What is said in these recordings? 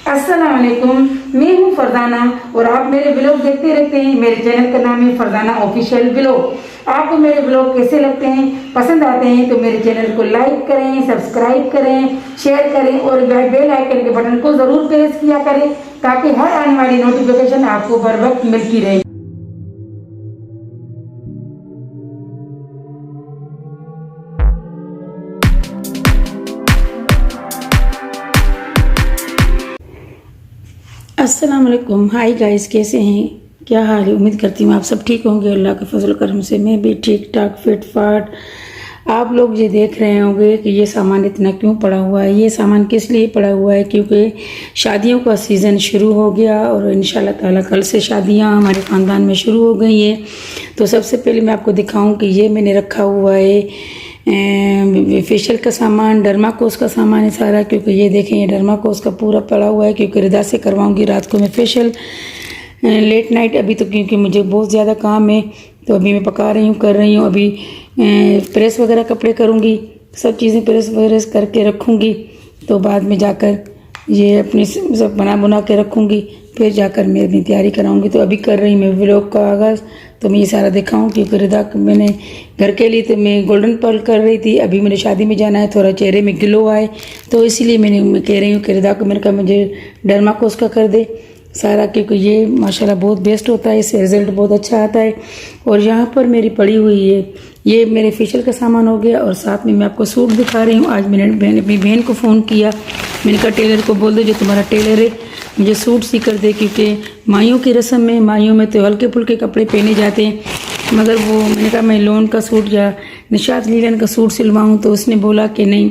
अस्सलाम वालेकुम, मैं हूँ फरजाना और आप मेरे ब्लॉग देखते रहते हैं। मेरे चैनल का नाम है फरजाना ऑफिशियल ब्लॉग। आपको मेरे ब्लॉग कैसे लगते हैं, पसंद आते हैं तो मेरे चैनल को लाइक करें, सब्सक्राइब करें, शेयर करें और बेल आइकन के बटन को ज़रूर प्रेस किया करें ताकि हर आने वाली नोटिफिकेशन आपको बर वक्त मिलती रहे। अस्सलाम वालेकुम, हाय गाइस, कैसे हैं, क्या हाल है। उम्मीद करती हूँ आप सब ठीक होंगे। अल्लाह के फजल करम से मैं भी ठीक ठाक फिट फाट। आप लोग ये देख रहे होंगे कि ये सामान इतना क्यों पड़ा हुआ है। ये सामान किस लिए पड़ा हुआ है, क्योंकि शादियों का सीज़न शुरू हो गया और इंशाल्लाह ताला कल से शादियाँ हमारे ख़ानदान में शुरू हो गई हैं। तो सबसे पहले मैं आपको दिखाऊँ कि ये मैंने रखा हुआ है फेशियल का सामान, डर्माकोस का सामान है सारा, क्योंकि ये देखें ये डर्माकोस का पूरा पड़ा हुआ है, क्योंकि रिदा से करवाऊंगी रात को मैं फेशियल लेट नाइट। अभी तो क्योंकि मुझे बहुत ज़्यादा काम है तो अभी मैं पका रही हूँ, कर रही हूँ। अभी प्रेस वगैरह कपड़े करूँगी, सब चीज़ें प्रेस वगैरह करके रखूँगी, तो बाद में जाकर ये अपनी सब बना बुना के रखूँगी, फिर जाकर मैं अपनी तैयारी कराऊंगी। तो अभी कर रही मैं व्लॉग का आगाज़, तो मैं ये सारा दिखाऊँ क्योंकि रिदा मैंने घर के लिए तो मैं गोल्डन पर्ल कर रही थी। अभी मैंने शादी में जाना है, थोड़ा चेहरे में ग्लो आए, तो इसीलिए मैं कह रही हूँ कि रिदा को मैंने कहा मुझे डर्माकोस का कर दे सारा, क्योंकि ये माशाल्लाह बहुत बेस्ट होता है, इससे रिज़ल्ट बहुत अच्छा आता है। और यहाँ पर मेरी पड़ी हुई है, ये मेरे फेशियल का सामान हो गया और साथ में मैं आपको सूट दिखा रही हूँ। आज मैंने अपनी बहन को फ़ोन किया, मैंने कहा टेलर को बोल दो जो तुम्हारा टेलर है मुझे सूट सी कर दे, क्योंकि माइयों की रस्म में, माइयों में तो हल्के फुल्के कपड़े पहने जाते हैं, मगर वो मैंने कहा मैं लोन का सूट या निशात लीलन का सूट सिलवाऊँ, तो उसने बोला कि नहीं।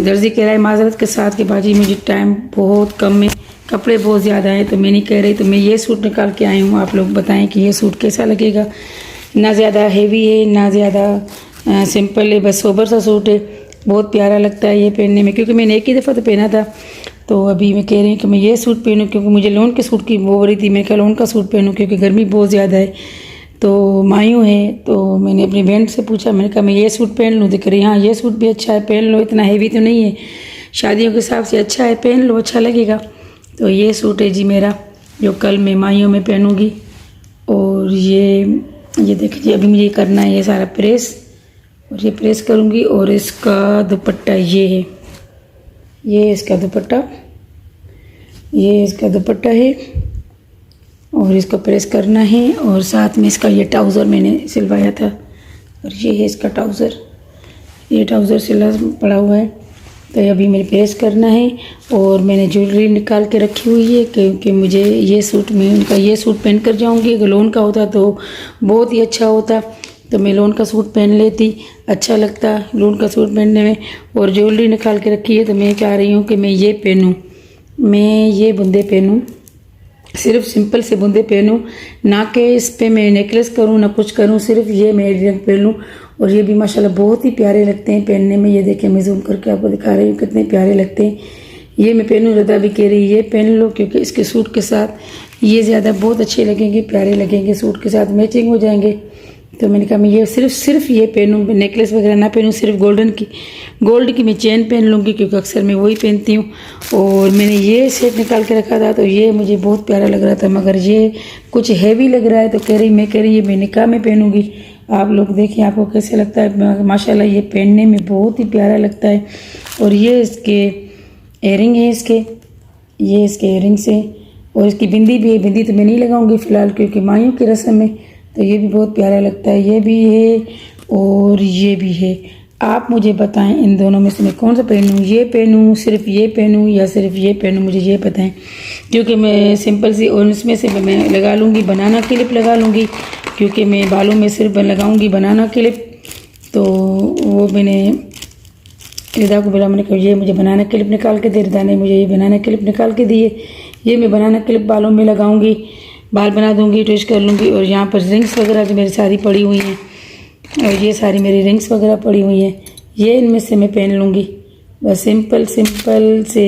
दर्जी कह रहा है माजरत के साथ कि बाजी मुझे टाइम बहुत कम है, कपड़े बहुत ज़्यादा हैं, तो मैं नहीं कह रही, तो मैं ये सूट निकाल के आई हूँ। आप लोग बताएं कि ये सूट कैसा लगेगा। ना ज़्यादा हेवी है ना ज़्यादा सिंपल है, बस सोबर सा सूट है, बहुत प्यारा लगता है ये पहनने में, क्योंकि मैंने एक ही दफ़ा तो पहना था। तो अभी मैं कह रही हूँ कि मैं ये सूट पहनूँ, क्योंकि मुझे लोन के सूट की वो हो रही थी। मैं क्या लोन का सूट पहनूँ क्योंकि गर्मी बहुत ज़्यादा है, तो मायूँ है। तो मैंने अपनी बहन से पूछा, मैंने कहा मैं ये सूट पहन लूँ, तो कह रही हाँ ये सूट भी अच्छा है, पहन लो, इतना हेवी तो नहीं है, शादियों के हिसाब से अच्छा है, पहन लो, अच्छा लगेगा। तो ये सूट है जी मेरा, जो कल मैं माइयों में पहनूँगी। और ये देखिए अभी मुझे करना है ये सारा प्रेस, और ये प्रेस करूँगी। और इसका दुपट्टा ये है, ये इसका दुपट्टा, ये इसका दुपट्टा है और इसको प्रेस करना है। और साथ में इसका ये ट्राउज़र मैंने सिलवाया था, और ये है इसका ट्राउज़र, ये ट्राउज़र सिला पड़ा हुआ है, तो अभी मैंने प्रेस करना है। और मैंने ज्वेलरी निकाल के रखी हुई है, क्योंकि मुझे ये सूट, मैं उनका ये सूट पहन कर जाऊँगी। अगर लोन का होता तो बहुत ही अच्छा होता, तो मैं लोन का सूट पहन लेती, अच्छा लगता लोन का सूट पहनने में। और ज्वेलरी निकाल के रखी है, तो मैं चाह रही हूँ कि मैं ये पहनूँ, मैं ये बुंदे पहनूँ, सिर्फ सिंपल से बुंदे पहनूँ, ना कि इस पर मैं नेकलेस करूँ ना कुछ करूँ, सिर्फ ये मैं रंग पहनूँ। और ये भी माशाल्लाह बहुत ही प्यारे लगते हैं पहनने में। ये देखिए मैं जूम करके आपको दिखा रही हूँ कितने प्यारे लगते हैं। ये मैं पहनूँ, रिदा भी कह रही है ये पहन लो, क्योंकि इसके सूट के साथ ये ज़्यादा बहुत अच्छे लगेंगे, प्यारे लगेंगे, सूट के साथ मैचिंग हो जाएंगे। तो मैंने कहा मैं ये सिर्फ ये पहनूँ, नेकलेस वगैरह ना पहनूँ, सिर्फ गोल्ड की मैं चेन पहन लूँगी, क्योंकि अक्सर मैं वही पहनती हूँ। और मैंने ये सेट निकाल के रखा था, तो ये मुझे बहुत प्यारा लग रहा था, मगर ये कुछ हैवी लग रहा है, तो मैं कह रही ये मैं निकाह में पहनूँगी। आप लोग देखिए आपको कैसे लगता है। माशाल्लाह ये पहनने में बहुत ही प्यारा लगता है। और ये इसके एयरिंग है, ये इसके एयरिंग्स है, और इसकी बिंदी भी है। बिंदी तो मैं नहीं लगाऊंगी फ़िलहाल, क्योंकि माइयों की रस्म में, तो ये भी बहुत प्यारा लगता है। ये भी है और ये भी है। आप मुझे बताएं इन दोनों में से मैं कौन सा पहनूं, ये पहनूं, सिर्फ ये पहनूं, या सिर्फ ये पहनूं, मुझे ये बताएं। क्योंकि मैं सिंपल सी, और इसमें से मैं लगा लूँगी बनाना क्लिप लगा लूँगी, क्योंकि मैं बालों में सिर्फ लगाऊँगी बनाना क्लिप। तो वो मैंने रिदा को बोला, मैंने कहा ये मुझे बनाना क्लिप निकाल के दे। रिदा ने मुझे ये बनाना क्लिप निकाल के दिए। ये मैं बनाना क्लिप बालों में लगाऊंगी, बाल बना दूंगी, ट्विस्ट कर लूँगी। और यहाँ पर रिंग्स वगैरह जो मेरी सारी पड़ी हुई हैं, और ये सारी मेरी रिंग्स वगैरह पड़ी हुई हैं, ये इनमें से मैं पहन लूँगी। बस सिंपल से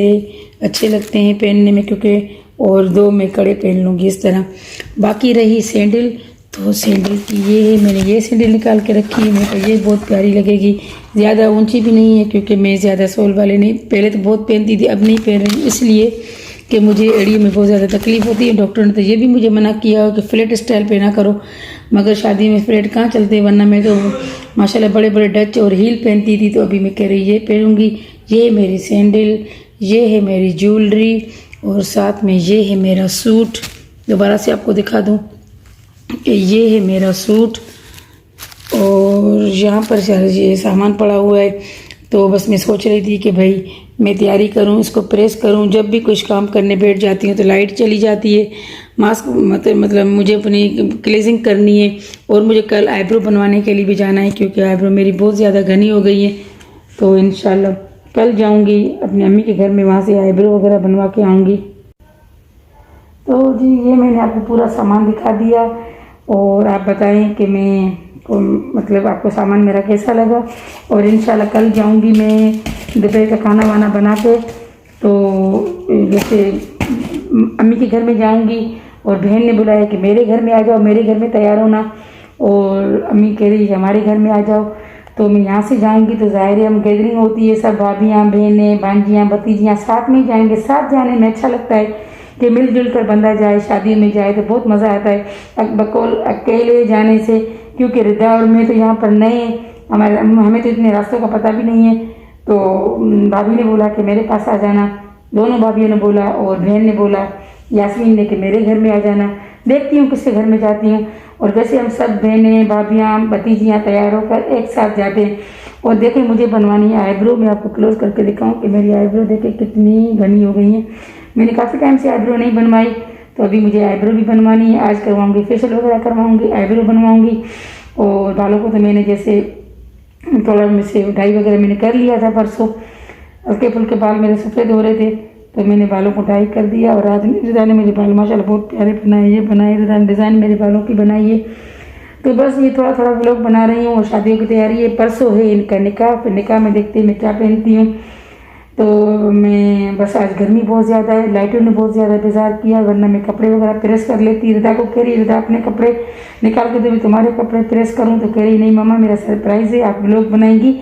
अच्छे लगते हैं पहनने में, क्योंकि और दो मैं कड़े पहन लूँगी इस तरह। बाकी रही सैंडल, तो सैंडल की ये है, मैंने ये सैंडल निकाल के रखी है। मेरे को ये बहुत प्यारी लगेगी, ज़्यादा ऊंची भी नहीं है क्योंकि मैं ज़्यादा सोल वाले नहीं, पहले तो बहुत पहनती थी, अब नहीं पहन रही हूँ इसलिए कि मुझे एड़ियों में बहुत ज़्यादा तकलीफ होती है। डॉक्टर ने तो ये भी मुझे मना किया कि फ्लैट स्टाइल पहना करो, मगर शादी में फ्लैट कहाँ चलते, वरना मैं तो माशाल्लाह बड़े बड़े डच और हील पहनती थी। तो अभी मैं कह रही ये पहनूंगी। ये है मेरी सैंडल, ये है मेरी ज्वेलरी और साथ में ये है मेरा सूट। दोबारा से आपको दिखा दूँ कि ये है मेरा सूट और यहाँ पर ये सामान पड़ा हुआ है। तो बस मैं सोच रही थी कि भाई मैं तैयारी करूँ, इसको प्रेस करूँ। जब भी कुछ काम करने बैठ जाती हूँ तो लाइट चली जाती है। मास्क मतलब मुझे अपनी क्लीजिंग करनी है और मुझे कल आईब्रो बनवाने के लिए भी जाना है क्योंकि आईब्रो मेरी बहुत ज़्यादा घनी हो गई है। तो इंशाल्लाह कल जाऊँगी अपनी अम्मी के घर में, वहाँ से आईब्रो वगैरह बनवा के आऊँगी। तो जी ये मैंने आपको पूरा सामान दिखा दिया और आप बताएं कि मैं मतलब आपको सामान मेरा कैसा लगा। और इंशाल्लाह कल जाऊंगी मैं दोपहर का खाना वाना बना के, तो जैसे अम्मी के घर में जाऊंगी और बहन ने बुलाया कि मेरे घर में आ जाओ, मेरे घर में तैयार होना, और अम्मी कह रही है हमारे घर में आ जाओ। तो मैं यहाँ से जाऊंगी तो ज़ाहिर है हम गैदरिंग होती है, सब भाभियाँ बहनें भांजियाँ भतीजियाँ साथ में जाएंगे। साथ जाने में अच्छा लगता है कि मिलजुल कर बंदा जाए, शादी में जाए तो बहुत मज़ा आता है बकौल अकेले जाने से। क्योंकि रिदा और मैं तो यहाँ पर नए, हमें तो इतने रास्तों का पता भी नहीं है। तो भाभी ने बोला कि मेरे पास आ जाना, दोनों भाभियों ने बोला, और बहन ने बोला यास्मीन ने कि मेरे घर में आ जाना। देखती हूँ किसके घर में जाती हूँ। और वैसे हम सब बहनें भाभियाँ भतीजियाँ तैयार होकर एक साथ जाते हैं। और देखें मुझे बनवानी है आईब्रो, मैं आपको क्लोज करके दिखाऊँ कि मेरी आईब्रो देखें कितनी घनी हो गई है। मैंने काफ़ी टाइम से आईब्रो नहीं बनवाई, तो अभी मुझे आईब्रो भी बनवानी है। आज करवाऊंगी, फेशियल वगैरह करवाऊंगी, आईब्रो बनवाऊंगी। और बालों को तो मैंने जैसे थोड़ा में से डाई वगैरह मैंने कर लिया था परसों, हल्के फुल्के बाल मेरे सफ़ेद हो रहे थे तो मैंने बालों को डाई कर दिया। और आज रिदा ने मेरे बाल माशाल्लाह बहुत प्यारे बनाए, ये बनाए रिदा ने डिज़ाइन मेरे बालों की बनाई है। तो बस ये थोड़ा थोड़ा व्लॉग बना रही हूँ। और शादियों की तैयारी है, परसों है इनका निकाह, फिर निकाह में देखते हैं मैं क्या पहनती हूँ। तो मैं बस आज गर्मी बहुत ज़्यादा है, लाइटों ने बहुत ज़्यादा इंतज़ार किया, वरना मैं कपड़े वगैरह प्रेस कर लेती। रिदा को कह रही रिदा अपने कपड़े निकाल के दे, तुम्हारे कपड़े प्रेस करूँ, तो कह रही नहीं मम्मा मेरा सरप्राइज़ है, आप व्लॉग बनाएंगी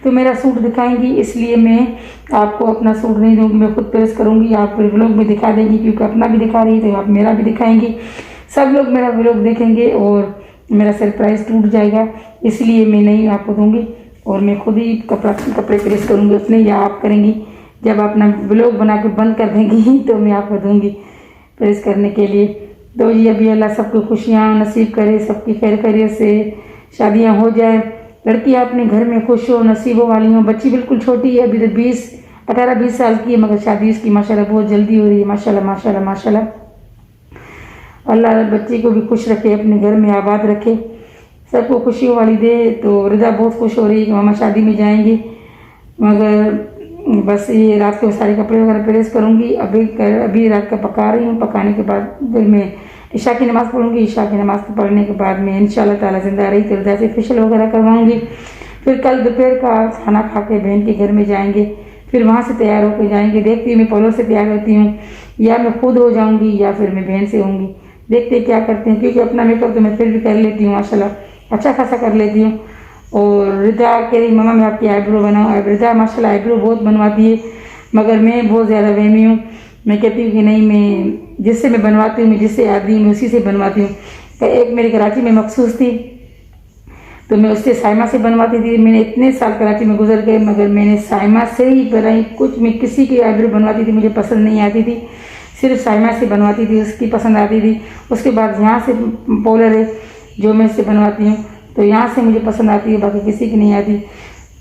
तो मेरा सूट दिखाएंगी, इसलिए मैं आपको अपना सूट नहीं दूँगी, मैं खुद प्रेस करूँगी, आप फिर व्लॉग में दिखा देंगी। क्योंकि अपना भी दिखा रही है तो आप मेरा भी दिखाएंगी, सब लोग मेरा व्लॉग देखेंगे और मेरा सरप्राइज़ टूट जाएगा, इसलिए मैं नहीं आपको दूँगी। और मैं खुद ही कपड़े प्रेस करूँगी अपने, या आप करेंगी। जब अपना व्लॉग बना के बंद कर देंगी तो मैं आपको दूँगी प्रेस करने के लिए। तो ये अभी अल्लाह सबको खुशियाँ नसीब करे, सबकी खैर खैरियत से शादियाँ हो जाए, लड़कियाँ अपने घर में खुश हो, नसीबों वाली हों। बच्ची बिल्कुल छोटी है, अभी तो 18-20 साल की है, मगर शादी इसकी माशाल्लाह बहुत जल्दी हो रही है। माशाल्लाह माशाल्लाह माशाल्लाह। अल्लाह बच्ची को भी खुश रखे, अपने घर में आबाद रखे, सबको खुशियों वाली दे। तो रिदा बहुत खुश हो रही है कि मामा शादी में जाएंगे। मगर बस ये रात को सारे कपड़े वगैरह प्रेस करूँगी। अभी रात का पका रही हूँ, पकाने के बाद फिर मैं ईशा की नमाज़ पढ़ूँगी। ईशा की नमाज़ पढ़ने के बाद मैं इंशाल्लाह ताला जिंदा रही तो रिदा से फेशियल वगैरह करवाऊँगी। फिर कल दोपहर का खाना खा के बहन के घर में जाएंगे, फिर वहाँ से तैयार होकर जाएंगे। देखती हूँ मैं पोलो से तैयार होती हूँ या मैं खुद हो जाऊँगी या फिर मैं बहन से होंगी, देखते क्या करते हैं। क्योंकि अपना मेकअप तो मैं फिर भी कर लेती हूँ, माशाल्लाह अच्छा खासा कर लेती हूँ। और रिदा कह रही मम्मा मैं आपकी आईब्रो बनाऊँ। रिदा माशाल्लाह आईब्रो बहुत बनवाती है, मगर मैं बहुत ज़्यादा वहमी हूँ। मैं कहती हूँ कि नहीं, मैं जिससे मैं बनवाती हूँ, मैं जिससे आदि मैं उसी से बनवाती हूँ। तो एक मेरी कराची में मखसूस थी तो मैं उससे साइमा से बनवाती थी। मैंने इतने साल कराची में गुजर गए, मगर मैंने साइमा से ही बनाई। कुछ मैं किसी की आईब्रो बनवाती थी मुझे पसंद नहीं आती थी, सिर्फ साइमा से बनवाती थी, उसकी पसंद आती थी। उसके बाद यहाँ से पोलर है जो मैं इससे बनवाती हूँ, तो यहाँ से मुझे पसंद आती है, बाकी किसी की नहीं आती।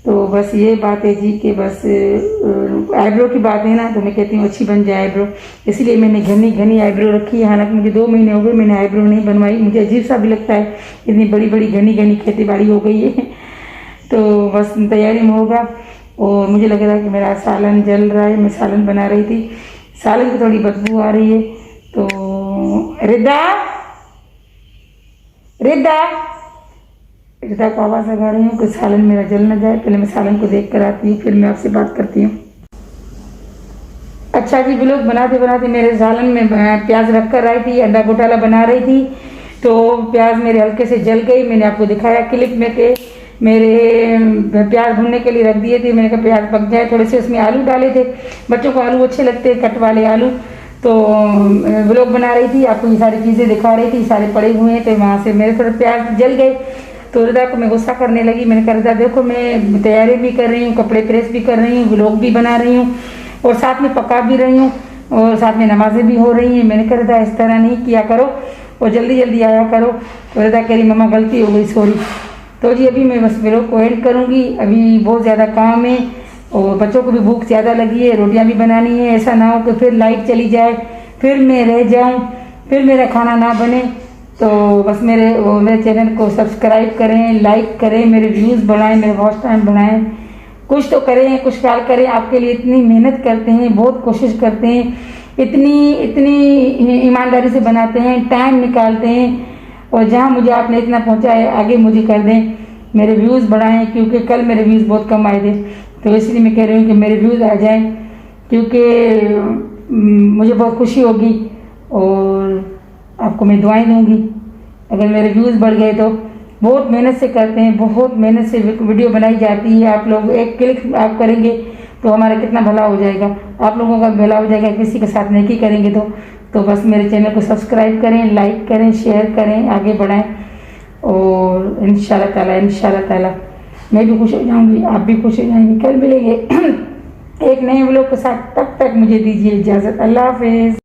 तो बस ये बात है जी कि बस आईब्रो की बात है ना, तो मैं कहती हूँ अच्छी बन जाए आईब्रो, इसलिए मैंने घनी घनी आईब्रो रखी है। हालांकि मुझे 2 महीने हो गए मैंने आईब्रो नहीं बनवाई, मुझे अजीब सा भी लगता है, इतनी बड़ी बड़ी घनी घनी खेती बाड़ी हो गई है। तो बस तैयारी में होगा। और मुझे लग रहा है कि मेरा सालन जल रहा है, मैं सालन बना रही थी, सालन की थोड़ी बदबू आ रही है। तो रिदा को आवाज़ लगा रही हूँ कि सालन मेरा जल ना जाए। पहले मैं सालन को देख कर आती हूँ, फिर मैं आपसे बात करती हूँ। अच्छा जी, व्लॉग बनाते बनाते मेरे सालन में प्याज रख कर आई थी, अंडा घोटाला बना रही थी। तो प्याज मेरे हल्के से जल गई। मैंने आपको दिखाया क्लिप में कि मेरे प्याज भुनने के लिए रख दिए थे। मैंने कहा प्याज पक जाए, थोड़े से उसमें आलू डाले थे, बच्चों को आलू अच्छे लगते हैं, कट वाले आलू। तो व्लॉग बना रही थी, आपको ये सारी चीज़ें दिखा रही थी, सारे पड़े हुए हैं। तो वहाँ से मेरे थोड़े प्याज जल गए तो रिदा को मैं गुस्सा करने लगी। मैंने कहा रिदा देखो, मैं तैयारी भी कर रही हूँ, कपड़े प्रेस भी कर रही हूँ, व्लॉग भी बना रही हूँ और साथ में पका भी रही हूँ और साथ में नमाजें भी हो रही हैं। मैंने कहा रिदा इस तरह नहीं किया करो और जल्दी जल्दी आया करो। तो रिदा कह रही मम्मा गलती हो गई, सॉरी। तो जी अभी मैं बस व्लॉग को एंड करूँगी, अभी बहुत ज़्यादा काम है और बच्चों को भी भूख ज़्यादा लगी है, रोटियां भी बनानी है। ऐसा ना हो कि फिर लाइट चली जाए, फिर मैं रह जाऊं, फिर मेरा खाना ना बने। तो बस मेरे चैनल को सब्सक्राइब करें, लाइक करें, मेरे व्यूज़ बढ़ाएं, मेरे वॉच टाइम बढ़ाएं, कुछ तो करें, कुछ ख्याल करें। आपके लिए इतनी मेहनत करते हैं, बहुत कोशिश करते हैं, इतनी ईमानदारी से बनाते हैं, टाइम निकालते हैं और जहाँ मुझे आपने इतना पहुँचाया आगे मुझे कर दें, मेरे व्यूज़ बढ़ाएं। क्योंकि कल मेरे व्यूज़ बहुत कम आए थे, तो इसलिए मैं कह रही हूँ कि मेरे व्यूज़ आ जाएं, क्योंकि मुझे बहुत खुशी होगी और आपको मैं दुआएं दूंगी अगर मेरे व्यूज़ बढ़ गए तो। बहुत मेहनत से करते हैं, बहुत मेहनत से वीडियो बनाई जाती है। आप लोग एक क्लिक आप करेंगे तो हमारा कितना भला हो जाएगा, आप लोगों का भला हो जाएगा, किसी के साथ नेकी करेंगे तो बस मेरे चैनल को सब्सक्राइब करें, लाइक करें, शेयर करें, आगे बढ़ाएं और इंशाल्लाह ताला मैं भी खुश हो जाऊंगी, आप भी खुश हो जाएंगे। कल मिलेंगे एक नए व्लॉग के साथ, तब तक मुझे दीजिए इजाज़त। अल्लाह हाफिज़।